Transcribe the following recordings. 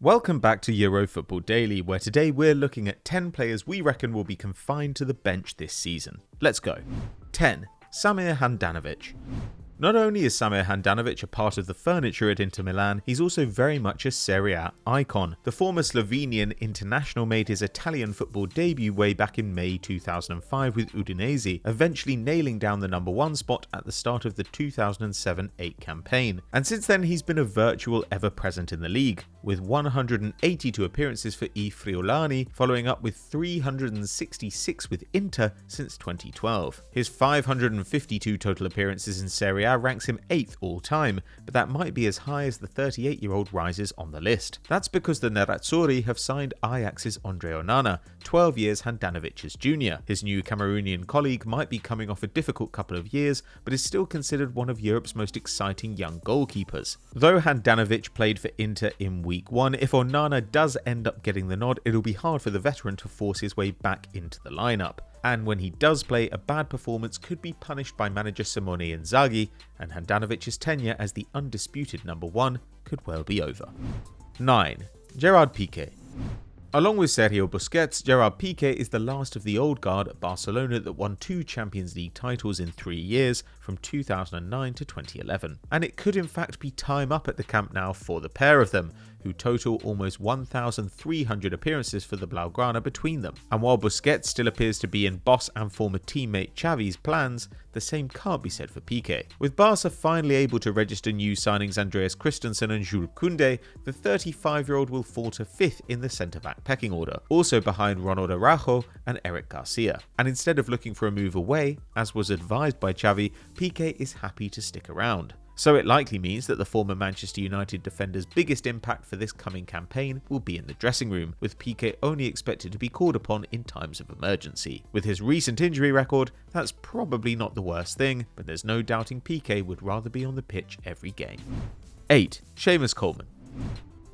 Welcome back to Eurofootball Daily, where today we're looking at 10 players we reckon will be confined to the bench this season. Let's go. 10. Samir Handanovic. Not only is Samir Handanovic a part of the furniture at Inter Milan, he's also very much a Serie A icon. The former Slovenian international made his Italian football debut way back in May 2005 with Udinese, eventually nailing down the number 1 spot at the start of the 2007-8 campaign. And since then he's been a virtual ever-present in the league, with 182 appearances for I Friulani, following up with 366 with Inter since 2012. His 552 total appearances in Serie A ranks him 8th all time, but that might be as high as the 38-year-old rises on the list. That's because the Nerazzurri have signed Ajax's André Onana, 12 years Handanovic's junior. His new Cameroonian colleague might be coming off a difficult couple of years, but is still considered one of Europe's most exciting young goalkeepers. Though Handanovic played for Inter in Week 1, if Onana does end up getting the nod, it'll be hard for the veteran to force his way back into the lineup. And when he does play, a bad performance could be punished by manager Simone Inzaghi, and Handanovic's tenure as the undisputed number 1 could well be over. 9. Gerard Piqué. Along with Sergio Busquets, Gerard Piqué is the last of the old guard at Barcelona that won 2 Champions League titles in 3 years, from 2009 to 2011. And it could in fact be time up at the Camp Nou for the pair of them, who total almost 1,300 appearances for the Blaugrana between them. And while Busquets still appears to be in boss and former teammate Xavi's plans, the same can't be said for Piqué. With Barca finally able to register new signings Andreas Christensen and Jules Koundé, the 35-year-old will fall to 5th in the centre-back pecking order, also behind Ronald Araujo and Eric Garcia. And instead of looking for a move away, as was advised by Xavi, Piqué is happy to stick around. So it likely means that the former Manchester United defender's biggest impact for this coming campaign will be in the dressing room, with Piqué only expected to be called upon in times of emergency. With his recent injury record, that's probably not the worst thing, but there's no doubting Piqué would rather be on the pitch every game. 8. Seamus Coleman.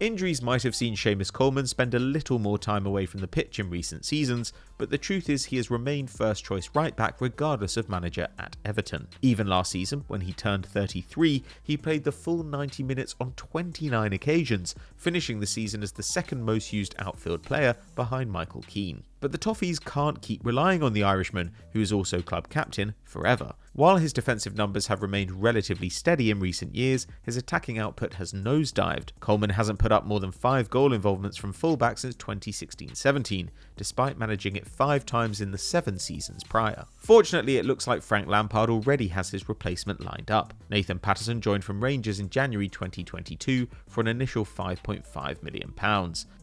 Injuries might have seen Seamus Coleman spend a little more time away from the pitch in recent seasons, but the truth is he has remained first choice right back regardless of manager at Everton. Even last season, when he turned 33, he played the full 90 minutes on 29 occasions, finishing the season as the second most used outfield player behind Michael Keane. But the Toffees can't keep relying on the Irishman, who is also club captain, forever. While his defensive numbers have remained relatively steady in recent years, his attacking output has nosedived. Coleman hasn't put up more than 5 goal involvements from fullback since 2016-17, despite managing it 5 times in the 7 seasons prior. Fortunately, it looks like Frank Lampard already has his replacement lined up. Nathan Patterson joined from Rangers in January 2022 for an initial £5.5 million.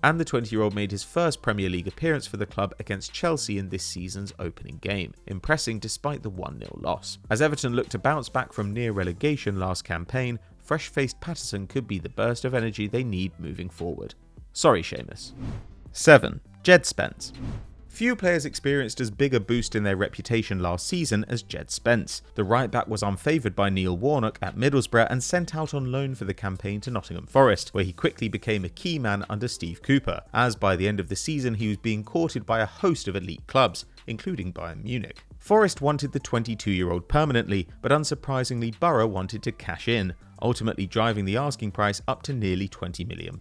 And the 20-year-old made his first Premier League appearance for the club against Chelsea in this season's opening game, impressing despite the 1-0 loss. As Everton look to bounce back from near relegation last campaign, fresh-faced Patterson could be the burst of energy they need moving forward. Sorry, Seamus. 7. Djed Spence. Few players experienced as big a boost in their reputation last season as Djed Spence. The right-back was unfavoured by Neil Warnock at Middlesbrough and sent out on loan for the campaign to Nottingham Forest, where he quickly became a key man under Steve Cooper, as by the end of the season he was being courted by a host of elite clubs, including Bayern Munich. Forest wanted the 22-year-old permanently, but unsurprisingly Borough wanted to cash in, ultimately driving the asking price up to nearly £20 million.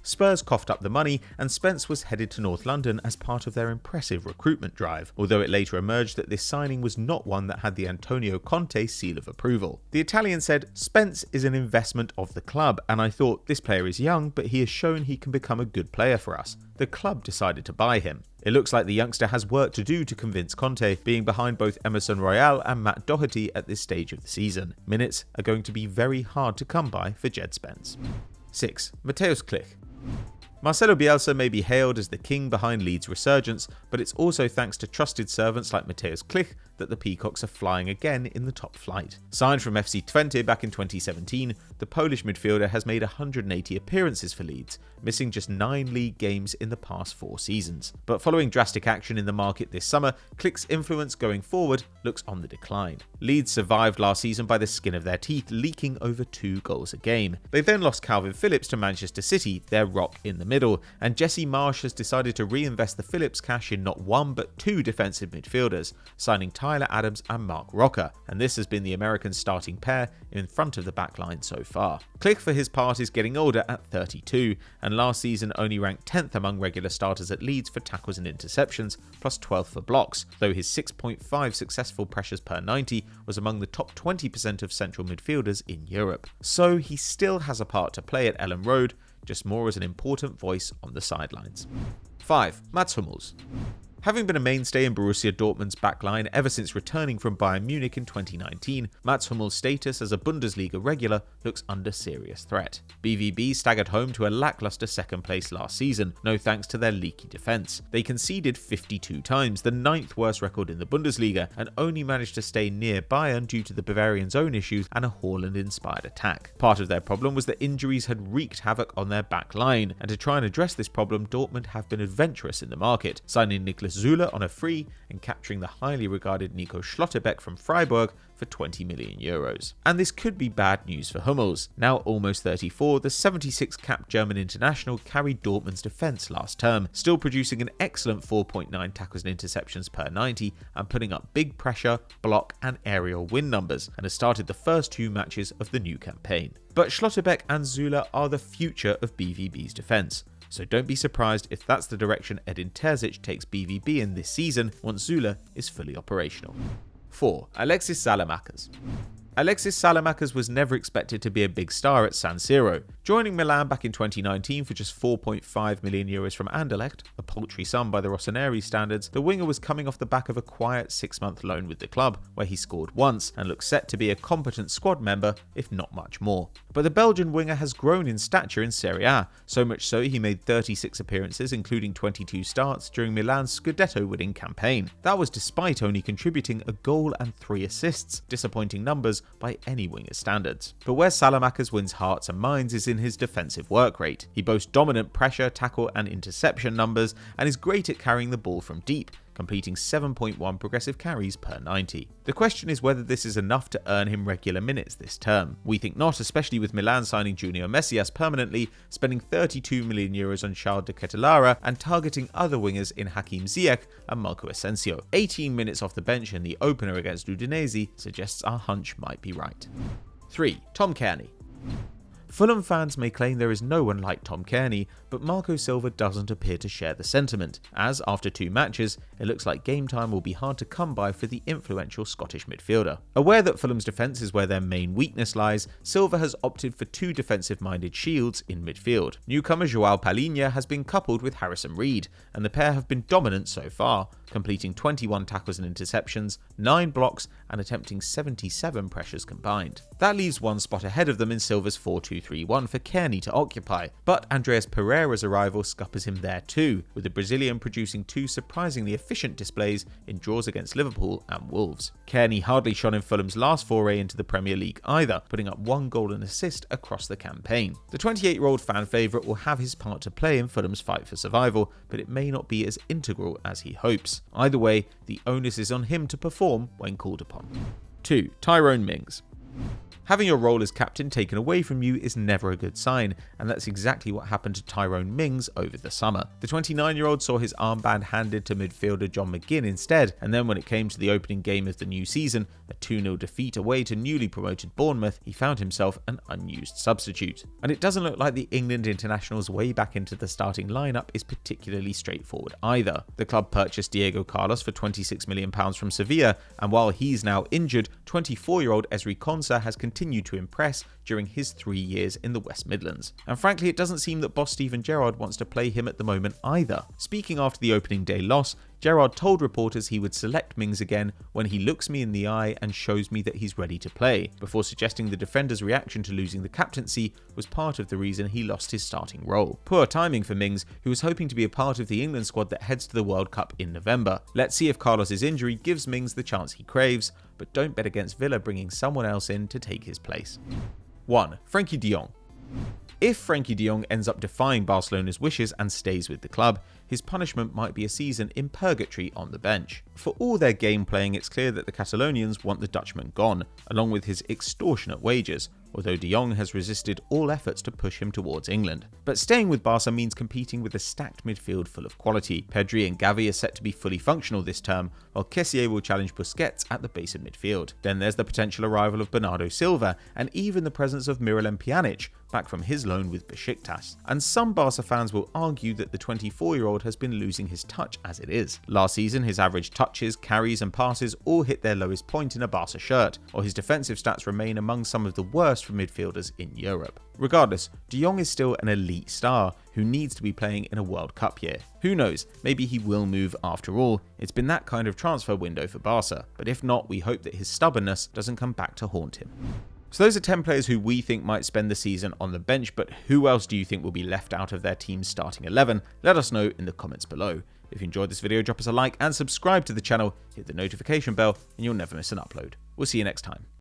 Spurs coughed up the money, and Spence was headed to North London as part of their impressive recruitment drive, although it later emerged that this signing was not one that had the Antonio Conte seal of approval. The Italian said, "Spence is an investment of the club, and I thought, this player is young, but he has shown he can become a good player for us. The club decided to buy him." It looks like the youngster has work to do to convince Conte, being behind both Emerson Royal and Matt Doherty at this stage of the season. Minutes are going to be very hard to come by for Djed Spence. 6. Mateusz Klich. Marcelo Bielsa may be hailed as the king behind Leeds' resurgence, but it's also thanks to trusted servants like Mateusz Klich that the Peacocks are flying again in the top flight. Signed from FC Twente back in 2017, the Polish midfielder has made 180 appearances for Leeds, missing just 9 league games in the past 4 seasons. But following drastic action in the market this summer, Klich's influence going forward looks on the decline. Leeds survived last season by the skin of their teeth, leaking over 2 goals a game. They then lost Calvin Phillips to Manchester City, their rock in the middle, and Jesse Marsch has decided to reinvest the Phillips cash in not 1 but 2 defensive midfielders, signing Tyler Adams and Mark Roca, and this has been the Americans' starting pair in front of the backline so far. Klich for his part is getting older at 32, and last season only ranked 10th among regular starters at Leeds for tackles and interceptions, plus 12th for blocks, though his 6.5 successful pressures per 90 was among the top 20% of central midfielders in Europe. So he still has a part to play at Ellen Road, just more as an important voice on the sidelines. 5. Mats Hummels. Having been a mainstay in Borussia Dortmund's backline ever since returning from Bayern Munich in 2019, Mats Hummels' status as a Bundesliga regular looks under serious threat. BVB staggered home to a lacklustre second place last season, no thanks to their leaky defence. They conceded 52 times, the 9th worst record in the Bundesliga, and only managed to stay near Bayern due to the Bavarians' own issues and a Haaland-inspired attack. Part of their problem was that injuries had wreaked havoc on their backline, and to try and address this problem, Dortmund have been adventurous in the market, signing Niklas Süle on a free and capturing the highly regarded Nico Schlotterbeck from Freiburg for €20 million. And this could be bad news for Hummels. Now almost 34, the 76-capped German international carried Dortmund's defence last term, still producing an excellent 4.9 tackles and interceptions per 90 and putting up big pressure, block and aerial win numbers, and has started the first 2 matches of the new campaign. But Schlotterbeck and Süle are the future of BVB's defence. So don't be surprised if that's the direction Edin Terzic takes BVB in this season once Süle is fully operational. 4. Alexis Saelemaekers. Alexis Saelemaekers was never expected to be a big star at San Siro. Joining Milan back in 2019 for just €4.5 million from Anderlecht, a paltry sum by the Rossoneri standards, the winger was coming off the back of a quiet 6-month loan with the club, where he scored once and looks set to be a competent squad member, if not much more. But the Belgian winger has grown in stature in Serie A, so much so he made 36 appearances, including 22 starts, during Milan's Scudetto-winning campaign. That was despite only contributing a goal and 3 assists, disappointing numbers by any winger's standards. But where Saelemaekers wins hearts and minds is in his defensive work rate. He boasts dominant pressure, tackle and interception numbers and is great at carrying the ball from deep, completing 7.1 progressive carries per 90. The question is whether this is enough to earn him regular minutes this term. We think not, especially with Milan signing Junior Messias permanently, spending €32 million on Charles de Ketelaere and targeting other wingers in Hakim Ziyech and Marco Asensio. 18 minutes off the bench in the opener against Udinese suggests our hunch might be right. 3. Tom Cairney. Fulham fans may claim there is no one like Tom Cairney, but Marco Silva doesn't appear to share the sentiment, as after 2 matches, it looks like game time will be hard to come by for the influential Scottish midfielder. Aware that Fulham's defence is where their main weakness lies, Silva has opted for 2 defensive-minded shields in midfield. Newcomer João Palhinha has been coupled with Harrison Reed, and the pair have been dominant so far, completing 21 tackles and interceptions, 9 blocks, and attempting 77 pressures combined. That leaves 1 spot ahead of them in Silva's 4-2-3-1 for Cairney to occupy, but Andreas Pereira's arrival scuppers him there too, with the Brazilian producing 2 surprisingly efficient displays in draws against Liverpool and Wolves. Cairney hardly shone in Fulham's last foray into the Premier League either, putting up 1 goal and assist across the campaign. The 28-year-old fan favourite will have his part to play in Fulham's fight for survival, but it may not be as integral as he hopes. Either way, the onus is on him to perform when called upon. 2. Tyrone Mings. Having your role as captain taken away from you is never a good sign, and that's exactly what happened to Tyrone Mings over the summer. The 29-year-old saw his armband handed to midfielder John McGinn instead, and then when it came to the opening game of the new season, a 2-0 defeat away to newly promoted Bournemouth, he found himself an unused substitute. And it doesn't look like the England international's way back into the starting lineup is particularly straightforward either. The club purchased Diego Carlos for £26 million from Sevilla, and while he's now injured, 24-year-old Ezri Konsa has continued to impress during his 3 years in the West Midlands. And frankly, it doesn't seem that boss Steven Gerrard wants to play him at the moment either. Speaking after the opening day loss, Gerard told reporters he would select Mings again when he looks me in the eye and shows me that he's ready to play, before suggesting the defender's reaction to losing the captaincy was part of the reason he lost his starting role. Poor timing for Mings, who was hoping to be a part of the England squad that heads to the World Cup in November. Let's see if Carlos's injury gives Mings the chance he craves, but don't bet against Villa bringing someone else in to take his place. 1. Frenkie de Jong. If Frenkie de Jong ends up defying Barcelona's wishes and stays with the club, his punishment might be a season in purgatory on the bench. For all their game playing, it's clear that the Catalonians want the Dutchman gone, along with his extortionate wages, although De Jong has resisted all efforts to push him towards England. But staying with Barca means competing with a stacked midfield full of quality. Pedri and Gavi are set to be fully functional this term, while Kessié will challenge Busquets at the base of midfield. Then there's the potential arrival of Bernardo Silva, and even the presence of Miralem Pjanic, back from his loan with Besiktas. And some Barca fans will argue that the 24-year-old has been losing his touch as it is. Last season, his average touches, carries and passes all hit their lowest point in a Barca shirt, while his defensive stats remain among some of the worst for midfielders in Europe. Regardless, De Jong is still an elite star who needs to be playing in a World Cup year. Who knows, maybe he will move after all. It's been that kind of transfer window for Barca, but if not, we hope that his stubbornness doesn't come back to haunt him. So those are 10 players who we think might spend the season on the bench, but who else do you think will be left out of their team's starting 11? Let us know in the comments below. If you enjoyed this video, drop us a like and subscribe to the channel, hit the notification bell, and you'll never miss an upload. We'll see you next time.